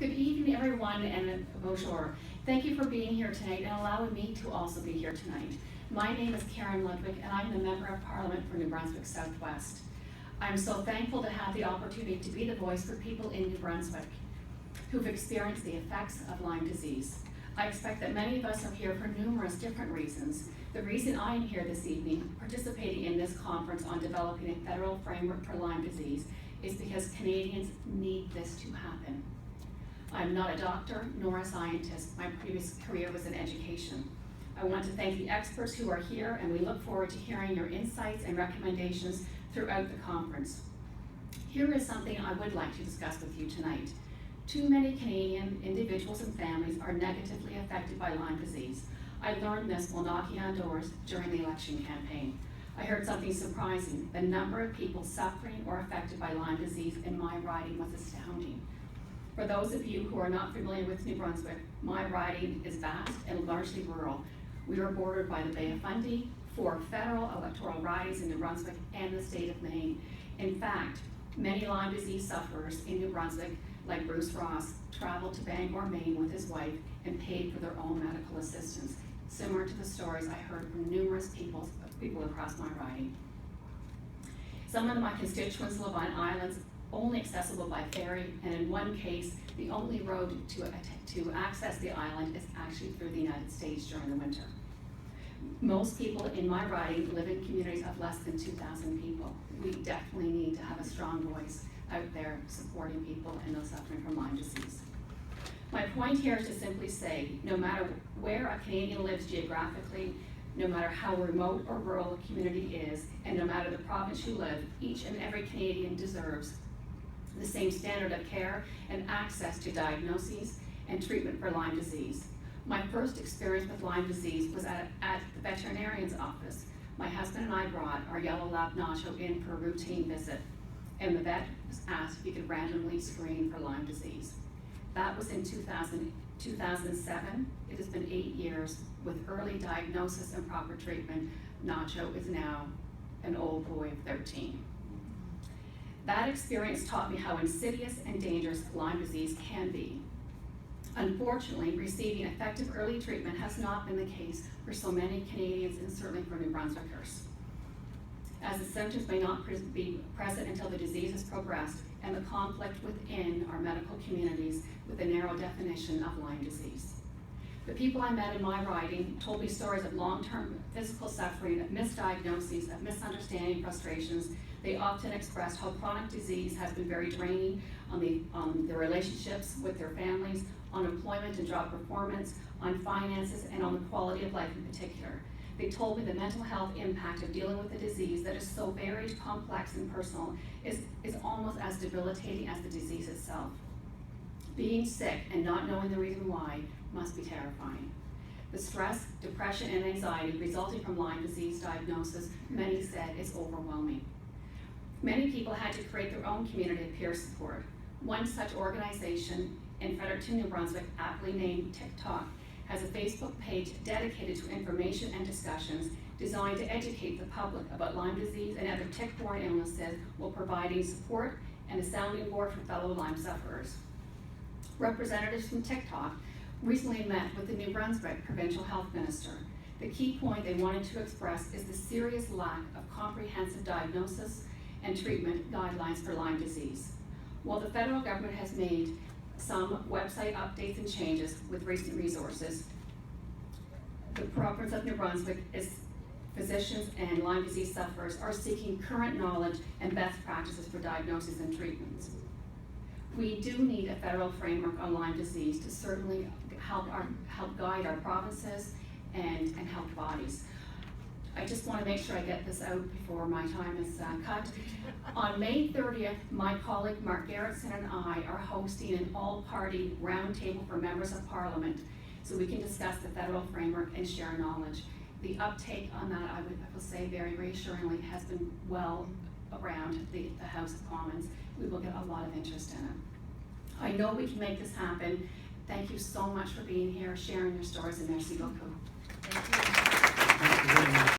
Good evening, everyone, and bonjour. Thank you for being here tonight and allowing me to also be here tonight. My name is Karen Ludwig, and I'm the Member of Parliament for New Brunswick Southwest. I'm so thankful to have the opportunity to be the voice for people in New Brunswick who've experienced the effects of Lyme disease. I expect that many of us are here for numerous different reasons. The reason I am here this evening, participating in this conference on developing a federal framework for Lyme disease, is because Canadians need this to happen. I'm not a doctor nor a scientist. My previous career was in education. I want to thank the experts who are here, and we look forward to hearing your insights and recommendations throughout the conference. Here is something I would like to discuss with you tonight. Too many Canadian individuals and families are negatively affected by Lyme disease. I learned this while knocking on doors during the election campaign. I heard something surprising. The number of people suffering or affected by Lyme disease in my riding was astounding. For those of you who are not familiar with New Brunswick, my riding is vast and largely rural. We are bordered by the Bay of Fundy, 4 federal electoral ridings in New Brunswick, and the state of Maine. In fact, many Lyme disease sufferers in New Brunswick, like Bruce Ross, traveled to Bangor, Maine with his wife and paid for their own medical assistance, similar to the stories I heard from numerous people across my riding. Some of my constituents live on islands only accessible by ferry, and in one case, the only road to access the island is actually through the United States during the winter. Most people in my riding live in communities of less than 2,000 people. We definitely need to have a strong voice out there supporting people and those suffering from Lyme disease. My point here is to simply say, no matter where a Canadian lives geographically, no matter how remote or rural a community is, and no matter the province you live, each and every Canadian deserves the same standard of care and access to diagnoses and treatment for Lyme disease. My first experience with Lyme disease was at the veterinarian's office. My husband and I brought our yellow lab Nacho in for a routine visit, and the vet was asked if he could randomly screen for Lyme disease. That was in 2007. It has been 8 years. With early diagnosis and proper treatment, Nacho is now an old boy of 13. That experience taught me how insidious and dangerous Lyme disease can be. Unfortunately, receiving effective early treatment has not been the case for so many Canadians and certainly for New Brunswickers, as the symptoms may not be present until the disease has progressed, and the conflict within our medical communities with the narrow definition of Lyme disease. The people I met in my riding told me stories of long-term physical suffering, of misdiagnoses, of misunderstanding, frustrations. They often expressed how chronic disease has been very draining on their relationships with their families, on employment and job performance, on finances, and on the quality of life in particular. They told me the mental health impact of dealing with a disease that is so varied, complex, and personal is almost as debilitating as the disease itself. Being sick and not knowing the reason why must be terrifying. The stress, depression, and anxiety resulting from Lyme disease diagnosis, many said, is overwhelming. Many people had to create their own community of peer support. One such organization in Fredericton, New Brunswick, aptly named TikTok, has a Facebook page dedicated to information and discussions designed to educate the public about Lyme disease and other tick-borne illnesses, while providing support and a sounding board for fellow Lyme sufferers. Representatives from TikTok recently met with the New Brunswick Provincial Health Minister. The key point they wanted to express is the serious lack of comprehensive diagnosis and treatment guidelines for Lyme disease. While the federal government has made some website updates and changes with recent resources, the province of New Brunswick is physicians and Lyme disease sufferers are seeking current knowledge and best practices for diagnosis and treatments. We do need a federal framework on Lyme disease to certainly help guide our provinces and health bodies. I just want to make sure I get this out before my time is cut. On May 30th, my colleague Mark Garrettson and I are hosting an all-party roundtable for members of Parliament so we can discuss the federal framework and share knowledge. The uptake on that, I will say very reassuringly, has been well around the House of Commons. We will get a lot of interest in it. I know we can make this happen. Thank you so much for being here, sharing your stories, and merci beaucoup. Thank you very much.